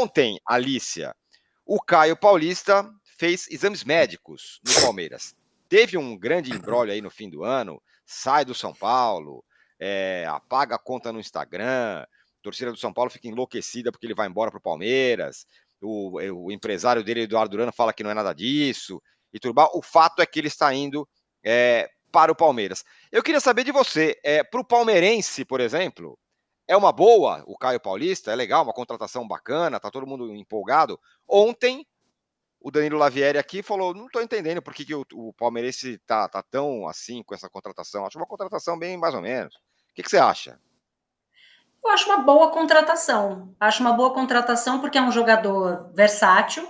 Ontem, Alícia, o Caio Paulista fez exames médicos no Palmeiras. Teve um grande imbróglio aí no fim do ano, sai do São Paulo, apaga a conta no Instagram, a torcida do São Paulo fica enlouquecida porque ele vai embora para o Palmeiras, o empresário dele, Eduardo Durano, fala que não é nada disso, e tudo mais. O fato é que ele está indo para o Palmeiras. Eu queria saber de você, para o palmeirense, por exemplo, é uma boa o Caio Paulista? É legal, uma contratação bacana, tá todo mundo empolgado. Ontem, o Danilo Lavieri aqui falou, não tô entendendo por que o palmeirense tá tão assim com essa contratação. Acho uma contratação bem mais ou menos. O que você acha? Eu acho uma boa contratação. Acho uma boa contratação porque é um jogador versátil,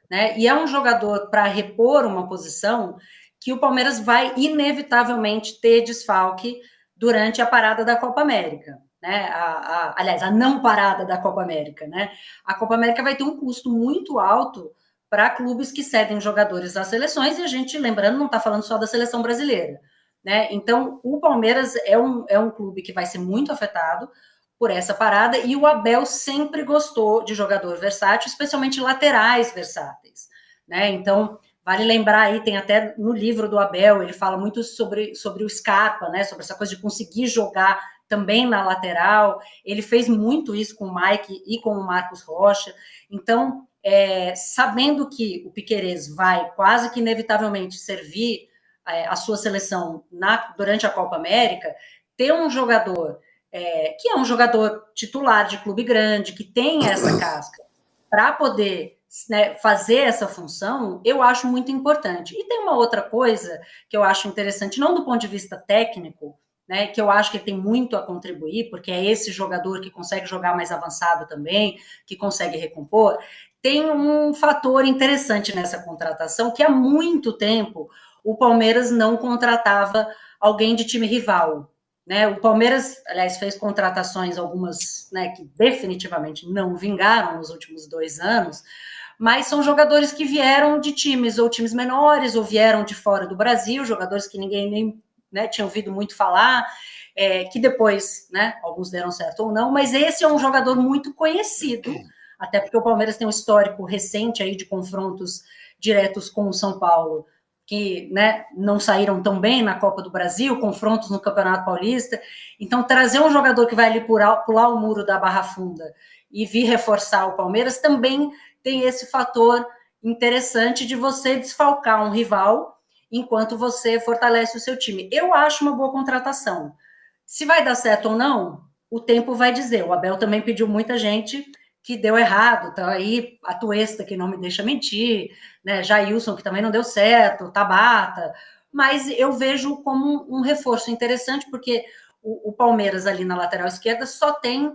né? E é um jogador para repor uma posição que o Palmeiras vai inevitavelmente ter desfalque durante a parada da Copa América, né? Aliás, a não parada da Copa América, né? A Copa América vai ter um custo muito alto para clubes que cedem jogadores às seleções, e a gente, lembrando, não está falando só da seleção brasileira, né? Então, o Palmeiras é um clube que vai ser muito afetado por essa parada, e o Abel sempre gostou de jogador versátil, especialmente laterais versáteis, né? Então, vale lembrar aí, tem até no livro do Abel, ele fala muito sobre o Scarpa, né? Sobre essa coisa de conseguir jogar também na lateral. Ele fez muito isso com o Mike e com o Marcos Rocha. Então, sabendo que o Piquerez vai quase que inevitavelmente servir a sua seleção durante a Copa América, ter um jogador que é um jogador titular de clube grande, que tem essa casca, para poder, né, fazer essa função, eu acho muito importante. E tem uma outra coisa que eu acho interessante, não do ponto de vista técnico, né, que eu acho que tem muito a contribuir, porque é esse jogador que consegue jogar mais avançado também, que consegue recompor. Tem um fator interessante nessa contratação, que há muito tempo o Palmeiras não contratava alguém de time rival, né? O Palmeiras, aliás, fez contratações, algumas, né, que definitivamente não vingaram nos últimos 2 anos, mas são jogadores que vieram de times ou times menores, ou vieram de fora do Brasil, jogadores que ninguém nem, né, tinha ouvido muito falar, que depois, né, alguns deram certo ou não, mas esse é um jogador muito conhecido, até porque o Palmeiras tem um histórico recente aí de confrontos diretos com o São Paulo, que, né, não saíram tão bem na Copa do Brasil, confrontos no Campeonato Paulista. Então, trazer um jogador que vai ali pular o muro da Barra Funda e vir reforçar o Palmeiras também tem esse fator interessante de você desfalcar um rival enquanto você fortalece o seu time. Eu acho uma boa contratação. Se vai dar certo ou não, o tempo vai dizer. O Abel também pediu muita gente que deu errado, tá aí a Tuesta, que não me deixa mentir, né, Jailson, que também não deu certo, Tabata, mas eu vejo como um reforço interessante, porque o Palmeiras ali na lateral esquerda só tem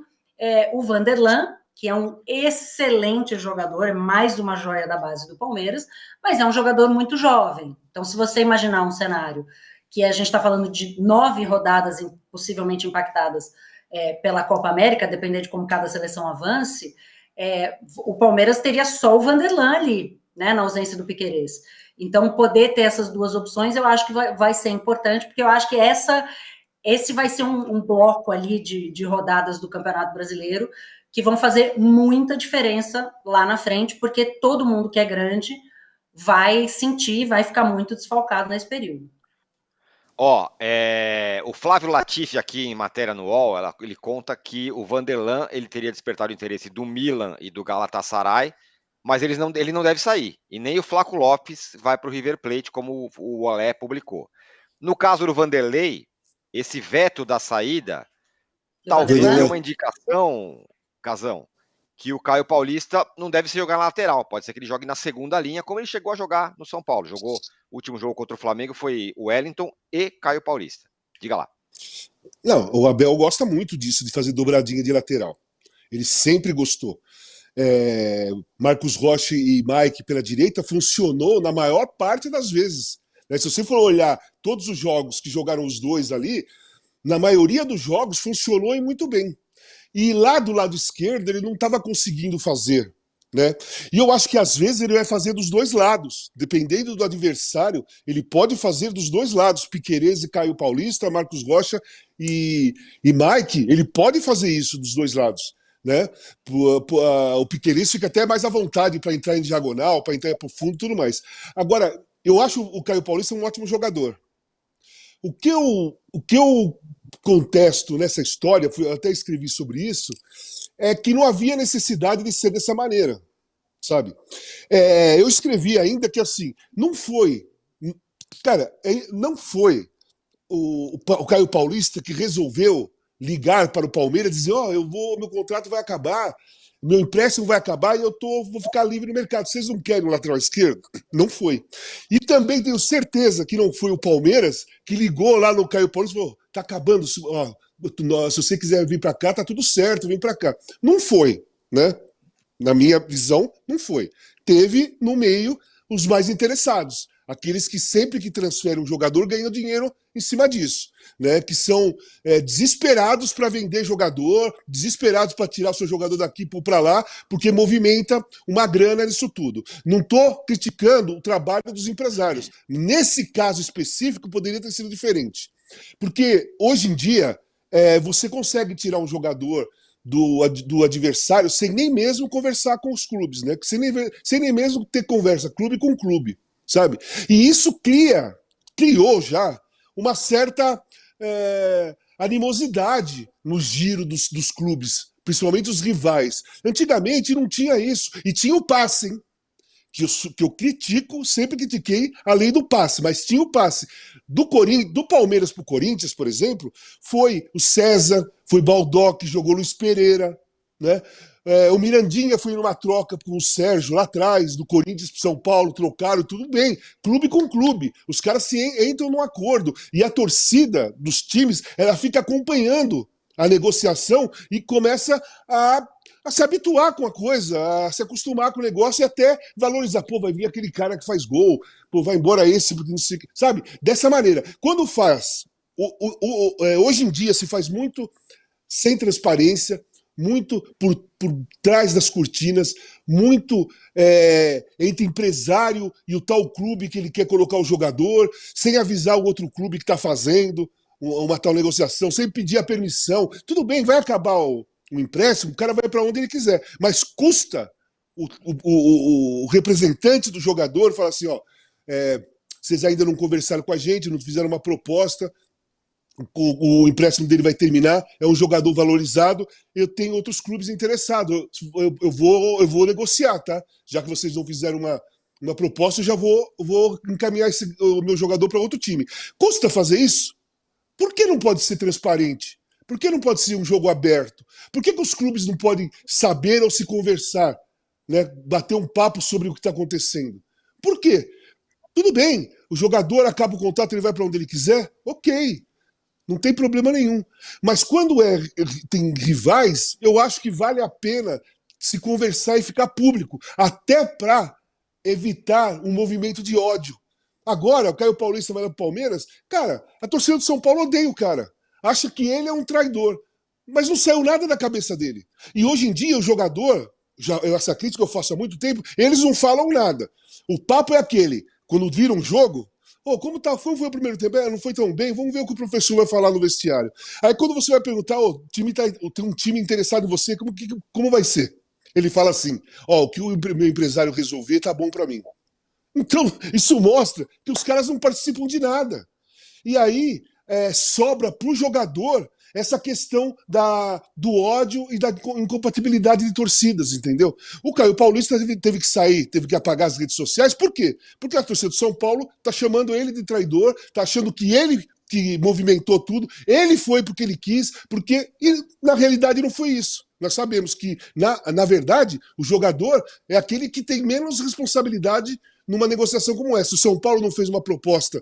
o Vanderlan, que é um excelente jogador, é mais uma joia da base do Palmeiras, mas é um jogador muito jovem. Então, se você imaginar um cenário que a gente está falando de 9 rodadas possivelmente impactadas pela Copa América, dependendo de como cada seleção avance, o Palmeiras teria só o Vanderlan ali, né, na ausência do Piquerez. Então, poder ter essas duas opções, eu acho que vai ser importante, porque eu acho que esse vai ser um bloco ali de rodadas do Campeonato Brasileiro que vão fazer muita diferença lá na frente, porque todo mundo que é grande vai sentir, vai ficar muito desfalcado nesse período. O Flávio Latifi aqui em matéria no UOL, ele conta que o Vanderlan ele teria despertado o interesse do Milan e do Galatasaray, mas ele não deve sair. E nem o Flaco Lopes vai para o River Plate, como o Olé publicou. No caso do Vanderlei, esse veto da saída, talvez tenha uma indicação, Casão, que o Caio Paulista não deve se jogar na lateral. Pode ser que ele jogue na segunda linha, como ele chegou a jogar no São Paulo. O último jogo contra o Flamengo foi o Wellington e Caio Paulista. Diga lá. Não, o Abel gosta muito disso, de fazer dobradinha de lateral. Ele sempre gostou. Marcos Rocha e Mike pela direita funcionou na maior parte das vezes. Se você for olhar todos os jogos que jogaram os dois ali, na maioria dos jogos funcionou e muito bem. E lá do lado esquerdo ele não estava conseguindo fazer, né? E eu acho que às vezes ele vai fazer dos dois lados. Dependendo do adversário, ele pode fazer dos dois lados. Piquerez e Caio Paulista, Marcos Rocha e Mike, ele pode fazer isso dos dois lados. né? O Piquerez fica até mais à vontade para entrar em diagonal, para entrar para o fundo e tudo mais. Agora, eu acho o Caio Paulista um ótimo jogador. O que eu contesto nessa história, eu até escrevi sobre isso, é que não havia necessidade de ser dessa maneira, sabe? Eu escrevi ainda que assim, não foi, cara, não foi o Caio Paulista que resolveu ligar para o Palmeiras e dizer, meu contrato vai acabar, meu empréstimo vai acabar e vou ficar livre no mercado. Vocês não querem um lateral esquerdo? Não foi. E também tenho certeza que não foi o Palmeiras que ligou lá no Caio Paulista e falou, tá acabando, se você quiser vir para cá, tá tudo certo, vem para cá. Não foi, né? Na minha visão, não foi. Teve no meio os mais interessados, aqueles que sempre que transferem um jogador ganham dinheiro em cima disso, né? Que são desesperados para vender jogador, desesperados para tirar o seu jogador daqui e pôr para lá, porque movimenta uma grana nisso tudo. Não estou criticando o trabalho dos empresários. Nesse caso específico, poderia ter sido diferente. Porque hoje em dia, você consegue tirar um jogador do adversário sem nem mesmo conversar com os clubes, né? Sem nem mesmo ter conversa clube com clube, sabe? E isso criou já uma certa animosidade no giro dos clubes, principalmente os rivais. Antigamente não tinha isso. E tinha o passe, hein? Que eu critico, sempre critiquei a lei do passe, mas tinha o passe. Do Palmeiras para o Corinthians, por exemplo, foi o César, foi Baldock, jogou Luiz Pereira, né? O Mirandinha foi numa troca com o Sérgio lá atrás, do Corinthians para São Paulo, trocaram, tudo bem, clube com clube. Os caras entram num acordo. E a torcida dos times, ela fica acompanhando a negociação e começa a se habituar com a coisa, a se acostumar com o negócio e até valorizar. Pô, vai vir aquele cara que faz gol, pô, vai embora esse, porque não sei, sabe? Dessa maneira. Quando faz, hoje em dia se faz muito sem transparência, muito por trás das cortinas, muito entre empresário e o tal clube que ele quer colocar o jogador, sem avisar o outro clube que está fazendo uma tal negociação, sem pedir a permissão. Tudo bem, vai acabar o empréstimo, o cara vai para onde ele quiser, mas custa o representante do jogador falar assim, vocês ainda não conversaram com a gente, não fizeram uma proposta, o empréstimo dele vai terminar, é um jogador valorizado, eu tenho outros clubes interessados, eu vou negociar, tá? Já que vocês não fizeram uma proposta, eu já vou encaminhar o meu jogador para outro time. Custa fazer isso? Por que não pode ser transparente? Por que não pode ser um jogo aberto? Por que os clubes não podem saber ou se conversar, né? Bater um papo sobre o que está acontecendo? Por quê? Tudo bem, o jogador acaba o contrato, ele vai para onde ele quiser, ok, não tem problema nenhum. Mas quando tem rivais, eu acho que vale a pena se conversar e ficar público, até para evitar um movimento de ódio. Agora, o Caio Paulista vai para o Palmeiras, cara, a torcida do São Paulo odeia o cara. Acha que ele é um traidor. Mas não saiu nada da cabeça dele. E hoje em dia, o jogador, essa crítica eu faço há muito tempo, eles não falam nada. O papo é aquele, quando viram um jogo, como foi o primeiro tempo? Não foi tão bem, vamos ver o que o professor vai falar no vestiário. Aí quando você vai perguntar, tem um time interessado em você, como vai ser? Ele fala assim, o que o meu empresário resolver tá bom para mim. Então, isso mostra que os caras não participam de nada. E aí, sobra para o jogador essa questão do ódio e da incompatibilidade de torcidas, entendeu? O Caio Paulista teve que sair, teve que apagar as redes sociais. Por quê? Porque a torcida do São Paulo está chamando ele de traidor, está achando que ele que movimentou tudo, ele foi porque ele quis, e na realidade não foi isso. Nós sabemos que, na verdade, o jogador é aquele que tem menos responsabilidade numa negociação como essa. O São Paulo não fez uma proposta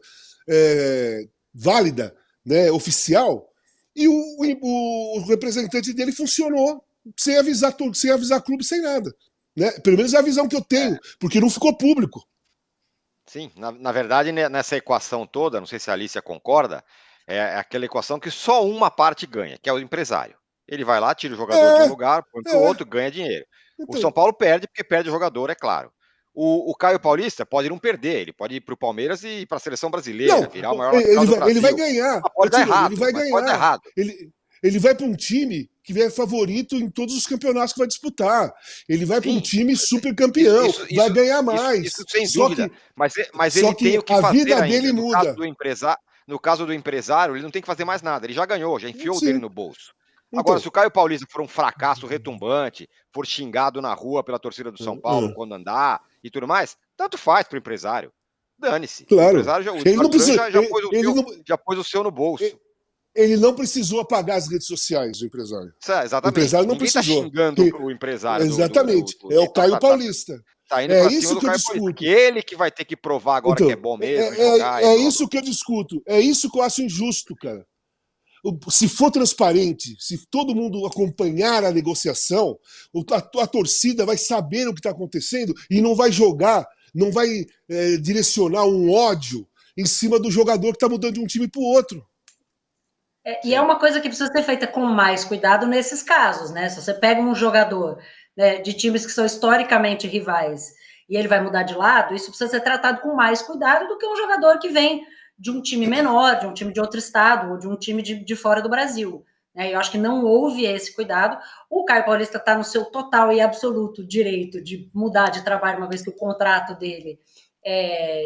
válida, né, oficial, e o representante dele funcionou sem avisar clube, sem nada. Né? Pelo menos é a visão que eu tenho, porque não ficou público. Sim, na verdade, nessa equação toda, não sei se a Alicia concorda, é aquela equação que só uma parte ganha, que é o empresário. Ele vai lá, tira o jogador de um lugar, põe para o outro, ganha dinheiro. Então, o São Paulo perde, porque perde o jogador, é claro. O Caio Paulista pode não perder, ele pode ir para o Palmeiras e ir para a seleção brasileira, virar o maior lateral do Brasil. Ele vai ganhar. Pode dar errado, ele vai ganhar. Pode dar errado. Ele vai para um time que é favorito em todos os campeonatos que vai disputar. Ele vai para um time super campeão, vai ganhar mais. Isso sem dúvida. Mas ele tem o que fazer vida ainda. Dele muda. No caso do empresário, ele não tem que fazer mais nada. Ele já ganhou, já enfiou o dele no bolso. Então, agora, se o Caio Paulista for um fracasso retumbante, for xingado na rua pela torcida do São Paulo quando andar e tudo mais, tanto faz pro empresário. Dane-se. Claro. O empresário já pôs o seu no bolso. Ele não precisou apagar as redes sociais, o empresário. Exatamente. O empresário não precisou. Tá xingando o empresário. Exatamente. É o Caio Paulista. Tá indo pra cima do Caio Paulista. Que ele que vai ter que provar agora que é bom mesmo. É isso que eu discuto. É isso que eu acho injusto, cara. Se for transparente, se todo mundo acompanhar a negociação, a torcida vai saber o que está acontecendo e não vai jogar, não vai direcionar um ódio em cima do jogador que está mudando de um time para o outro. E é uma coisa que precisa ser feita com mais cuidado nesses casos, né? Se você pega um jogador, né, de times que são historicamente rivais e ele vai mudar de lado, isso precisa ser tratado com mais cuidado do que um jogador que vem de um time menor, de um time de outro estado, ou de um time de fora do Brasil. Eu acho que não houve esse cuidado. O Caio Paulista está no seu total e absoluto direito de mudar de trabalho, uma vez que o contrato dele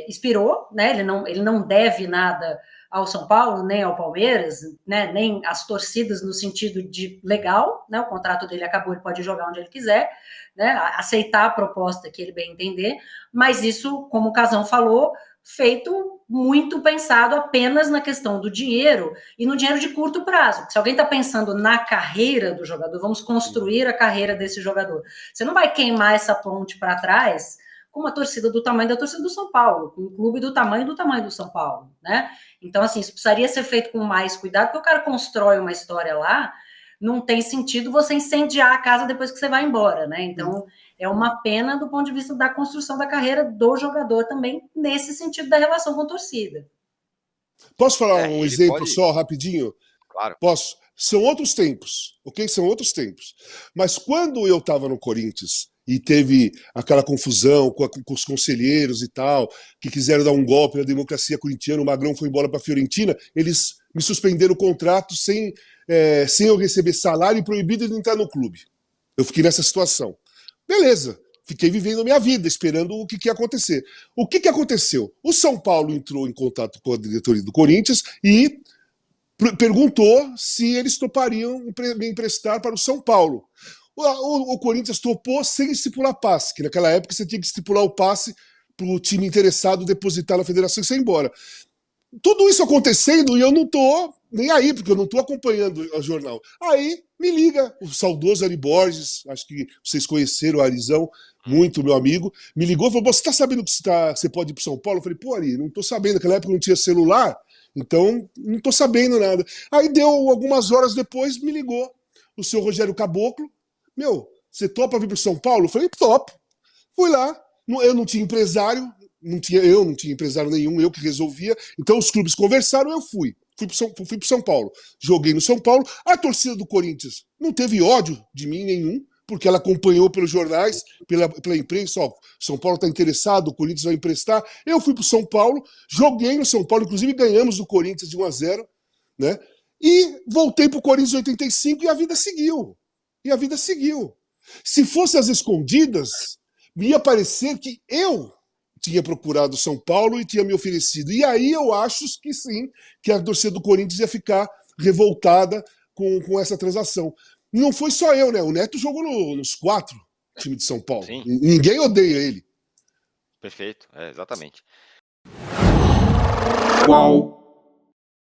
expirou, né? Ele não deve nada ao São Paulo, nem ao Palmeiras, né? Nem às torcidas no sentido de legal, né? O contrato dele acabou, ele pode jogar onde ele quiser, né? Aceitar a proposta que ele bem entender, mas isso, como o Casão falou, feito muito pensado apenas na questão do dinheiro e no dinheiro de curto prazo. Porque se alguém está pensando na carreira do jogador, vamos construir a carreira desse jogador. Você não vai queimar essa ponte para trás com uma torcida do tamanho da torcida do São Paulo, com um clube do tamanho do São Paulo, né? Então, assim, isso precisaria ser feito com mais cuidado, porque o cara constrói uma história lá, não tem sentido você incendiar a casa depois que você vai embora, né? Então, é uma pena do ponto de vista da construção da carreira do jogador também, nesse sentido da relação com a torcida. Posso falar um exemplo só, rapidinho? Claro. Posso. São outros tempos, ok? São outros tempos. Mas quando eu estava no Corinthians e teve aquela confusão com os conselheiros e tal, que quiseram dar um golpe na democracia corintiana, o Magrão foi embora para a Fiorentina, eles me suspenderam o contrato sem eu receber salário e proibido de entrar no clube. Eu fiquei nessa situação. Beleza, fiquei vivendo a minha vida, esperando o que ia acontecer. O que aconteceu? O São Paulo entrou em contato com a diretoria do Corinthians e perguntou se eles topariam me emprestar para o São Paulo. O Corinthians topou sem estipular passe, que naquela época você tinha que estipular o passe para o time interessado depositar na federação e sair embora. Tudo isso acontecendo e eu não estou nem aí, porque eu não estou acompanhando o jornal. Aí me liga o saudoso Ari Borges, acho que vocês conheceram o Arizão, muito meu amigo, me ligou e falou: você está sabendo que você pode ir para São Paulo? Eu falei: pô, Ari, não estou sabendo, naquela época não tinha celular, então não estou sabendo nada. Aí deu algumas horas depois, me ligou o senhor Rogério Caboclo: meu, você topa vir para São Paulo? Eu falei: topo. Fui lá, eu não tinha empresário, não tinha empresário nenhum, eu que resolvia, então os clubes conversaram, eu fui para São Paulo, joguei no São Paulo. A torcida do Corinthians não teve ódio de mim nenhum, porque ela acompanhou pelos jornais, pela imprensa, ó, São Paulo está interessado, o Corinthians vai emprestar. Eu fui para o São Paulo, joguei no São Paulo, inclusive ganhamos do Corinthians de 1-0, né? E voltei para o Corinthians em 85 e a vida seguiu. Se fosse às escondidas, me ia parecer que eu tinha procurado São Paulo e tinha me oferecido. E aí eu acho que sim, que a torcida do Corinthians ia ficar revoltada com essa transação. Não foi só eu, né? O Neto jogou nos 4 times de São Paulo. Sim. Ninguém odeia ele. Perfeito, exatamente. Qual